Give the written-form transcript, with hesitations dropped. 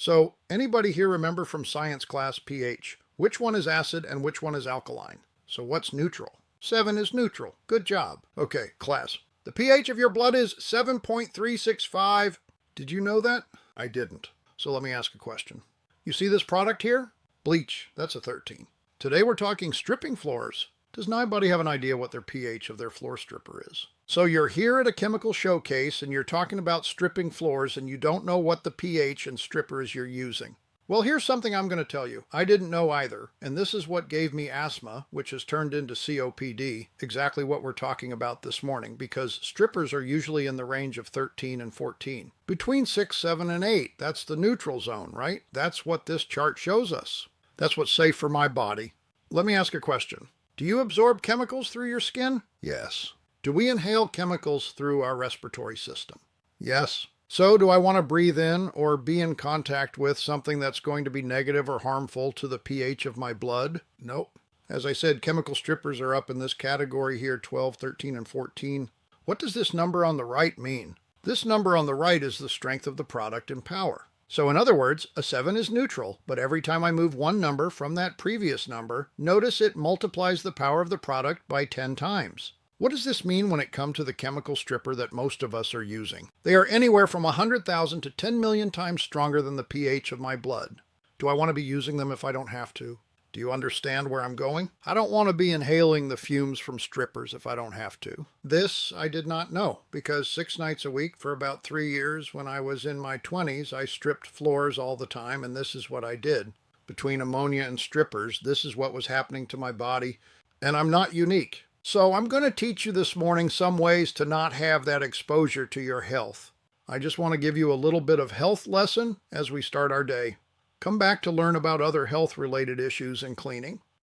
So, anybody here remember from science class pH? Which one is acid and which one is alkaline? So what's neutral? 7 is neutral. Good job. Okay, class. The pH of your blood is 7.365. Did you know that? I didn't. So let me ask a question. You see this product here? Bleach. That's a 13. Today we're talking stripping floors. Does anybody have an idea what their pH of their floor stripper is? So you're here at a chemical showcase and you're talking about stripping floors and you don't know what the pH and strippers you're using. Well, here's something I'm going to tell you. I didn't know either, and this is what gave me asthma, which has turned into COPD, exactly what we're talking about this morning, because strippers are usually in the range of 13 and 14. Between 6, 7, and 8, that's the neutral zone, right? That's what this chart shows us. That's what's safe for my body. Let me ask a question. Do you absorb chemicals through your skin? Yes. Do we inhale chemicals through our respiratory system? Yes. So do I want to breathe in or be in contact with something that's going to be negative or harmful to the pH of my blood? Nope. As I said, chemical strippers are up in this category here, 12, 13, and 14. What does this number on the right mean? This number on the right is the strength of the product in power. So in other words, a 7 is neutral, but every time I move one number from that previous number, notice it multiplies the power of the product by 10 times. What does this mean when it comes to the chemical stripper that most of us are using? They are anywhere from 100,000 to 10 million times stronger than the pH of my blood. Do I want to be using them if I don't have to? Do you understand where I'm going? I don't want to be inhaling the fumes from strippers if I don't have to. This I did not know, because 6 nights a week for about 3 years when I was in my 20s, I stripped floors all the time, and this is what I did. Between ammonia and strippers, this is what was happening to my body, and I'm not unique. So I'm going to teach you this morning some ways to not have that exposure to your health. I just want to give you a little bit of health lesson as we start our day. Come back to learn about other health-related issues in cleaning.